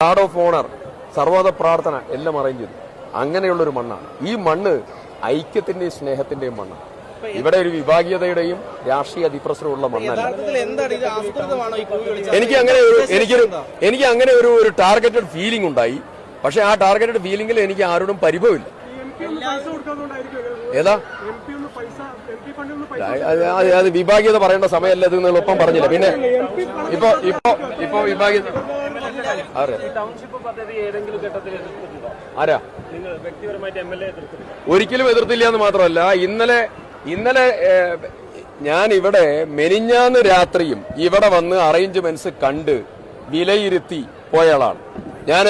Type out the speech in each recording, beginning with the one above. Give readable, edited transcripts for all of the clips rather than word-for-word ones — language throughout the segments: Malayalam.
ഗാർഡ് ഓഫ് ഓണർ, സർവ്വത പ്രാർത്ഥന എല്ലാം അറേഞ്ച് ചെയ്തു. അങ്ങനെയുള്ളൊരു മണ്ണാണ് ഈ മണ്ണ്. ഐക്യത്തിന്റെയും സ്നേഹത്തിന്റെയും മണ്ണാണ്. ഇവിടെ ഒരു വിഭാഗീയതയുടെയും രാഷ്ട്രീയ അതിപ്രസരമുള്ള മണ്ണല്ല. എനിക്ക് അങ്ങനെ ഒരു ടാർഗറ്റഡ് ഫീലിംഗ് ഉണ്ടായി. പക്ഷെ ആ ടാർഗറ്റഡ് ഫീലിംഗിൽ എനിക്ക് ആരോടും പരിഭവമില്ല. ഏതാ അത് വിഭാഗീയത പറയേണ്ട സമയമല്ല ഇത് എളുപ്പം പറഞ്ഞില്ല. പിന്നെ ഇപ്പൊ വിഭാഗീയത ആരാ ഒരിക്കലും എതിർത്തില്ല എന്ന് മാത്രമല്ല, ഇന്നലെ ഞാൻ ഇവിടെ മെനിഞ്ഞാന്ന് രാത്രിയും ഇവിടെ വന്ന് അറേഞ്ച്മെന്റ്സ് കണ്ട് വിലയിരുത്തി പോയയാളാണ്. ഞാൻ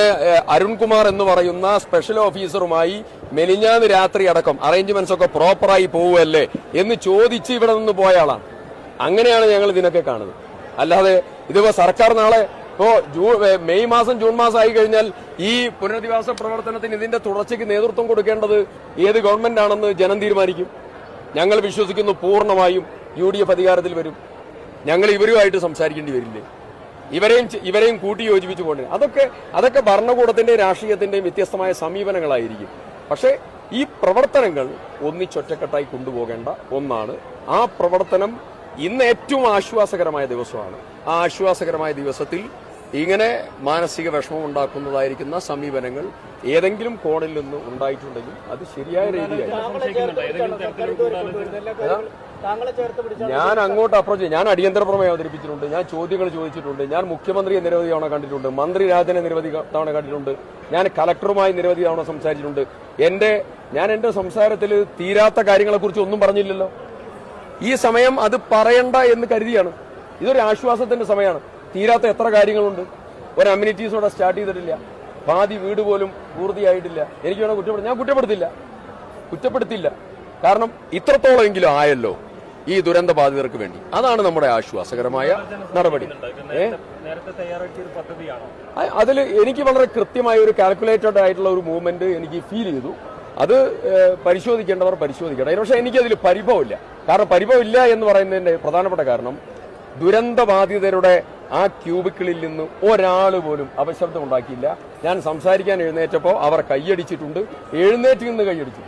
അരുൺകുമാർ എന്ന് പറയുന്ന സ്പെഷ്യൽ ഓഫീസറുമായി മെനിഞ്ഞാന്ന് രാത്രി അടക്കം അറേഞ്ച്മെന്റ്സ് ഒക്കെ പ്രോപ്പറായി പോവുമല്ലേ എന്ന് ചോദിച്ച് ഇവിടെ നിന്ന് പോയ ആളാണ്. അങ്ങനെയാണ് ഞങ്ങൾ ഇതിനൊക്കെ കാണുന്നത്. അല്ലാതെ ഇതിപ്പോ സർക്കാർ നാളെ ഇപ്പോ മെയ് മാസം ജൂൺ മാസം ആയി കഴിഞ്ഞാൽ ഈ പുനരധിവാസ പ്രവർത്തനത്തിന് ഇതിന്റെ തുടർച്ചയ്ക്ക് നേതൃത്വം കൊടുക്കേണ്ടത് ഏത് ഗവൺമെന്റ് ആണെന്ന് ജനം തീരുമാനിക്കും. ഞങ്ങൾ വിശ്വസിക്കുന്നു പൂർണ്ണമായും UDF അധികാരത്തിൽ വരും. ഞങ്ങൾ ഇവരുമായിട്ട് സംസാരിക്കേണ്ടി വരില്ലേ? ഇവരെയും കൂട്ടി യോജിപ്പിച്ചു പോകേണ്ടി. അതൊക്കെ ഭരണകൂടത്തിന്റെയും രാഷ്ട്രീയത്തിന്റെയും വ്യത്യസ്തമായ സമീപനങ്ങളായിരിക്കും. പക്ഷേ ഈ പ്രവർത്തനങ്ങൾ ഒന്നിച്ചൊറ്റക്കെട്ടായി കൊണ്ടുപോകേണ്ട ഒന്നാണ്. ആ പ്രവർത്തനം ഇന്ന് ഏറ്റവും ആശ്വാസകരമായ ദിവസമാണ്. ആ ആശ്വാസകരമായ ദിവസത്തിൽ ഇങ്ങനെ മാനസിക വിഷമം ഉണ്ടാക്കുന്നതായിരിക്കുന്ന സമീപനങ്ങൾ ഏതെങ്കിലും കോണിൽ നിന്ന് ഉണ്ടായിട്ടുണ്ടെങ്കിൽ അത് ശരിയായ രീതിയായി ഞാൻ അങ്ങോട്ട് അപ്രോച്ച് ചെയ്യും. ഞാൻ അടിയന്തര പ്രമേയം അവതരിപ്പിച്ചിട്ടുണ്ട്. ഞാൻ ചോദ്യങ്ങൾ ചോദിച്ചിട്ടുണ്ട്. ഞാൻ മുഖ്യമന്ത്രിയെ നിരവധി തവണ കണ്ടിട്ടുണ്ട്. മന്ത്രി രാജനെ നിരവധി തവണ കണ്ടിട്ടുണ്ട്. ഞാൻ കലക്ടറുമായി നിരവധി തവണ സംസാരിച്ചിട്ടുണ്ട്. ഞാൻ എന്റെ സംസാരത്തിൽ തീരാത്ത കാര്യങ്ങളെക്കുറിച്ച് ഒന്നും പറഞ്ഞില്ലല്ലോ. ഈ സമയം അത് പറയണ്ട എന്ന് കരുതിയാണ്. ഇതൊരു ആശ്വാസത്തിന്റെ സമയമാണ്. തീരാത്ത എത്ര കാര്യങ്ങളുണ്ട്. ഒരു അമ്യൂണിറ്റീസോടെ സ്റ്റാർട്ട് ചെയ്തിട്ടില്ല. പാതി വീട് പോലും പൂർത്തിയായിട്ടില്ല. എനിക്ക് വേണം കുറ്റപ്പെടുത്തി. ഞാൻ കുറ്റപ്പെടുത്തില്ല. കാരണം ഇത്രത്തോളമെങ്കിലും ആയല്ലോ ഈ ദുരന്ത ബാധിതർക്ക് വേണ്ടി. അതാണ് നമ്മുടെ ആശ്വാസകരമായ നടപടി. അതിൽ എനിക്ക് വളരെ കൃത്യമായ ഒരു കാൽക്കുലേറ്റഡ് ആയിട്ടുള്ള ഒരു മൂവ്മെന്റ് എനിക്ക് ഫീൽ ചെയ്തു. അത് പരിശോധിക്കേണ്ടവർ പരിശോധിക്കട്ടെ. പക്ഷെ എനിക്കതിൽ പരിഭവമില്ല. കാരണം പരിഭവമില്ല എന്ന് പറയുന്നതിന്റെ പ്രധാനപ്പെട്ട കാരണം ദുരന്ത ബാധിതരുടെ ആ ക്യൂബിക്കിളിൽ നിന്ന് ഒരാൾ പോലും അപശബ്ദം ഉണ്ടാക്കിയില്ല. ഞാൻ സംസാരിക്കാൻ എഴുന്നേറ്റപ്പോൾ അവർ കൈയടിച്ചിട്ടുണ്ട്. എഴുന്നേറ്റ് നിന്ന് കൈയടിച്ചു.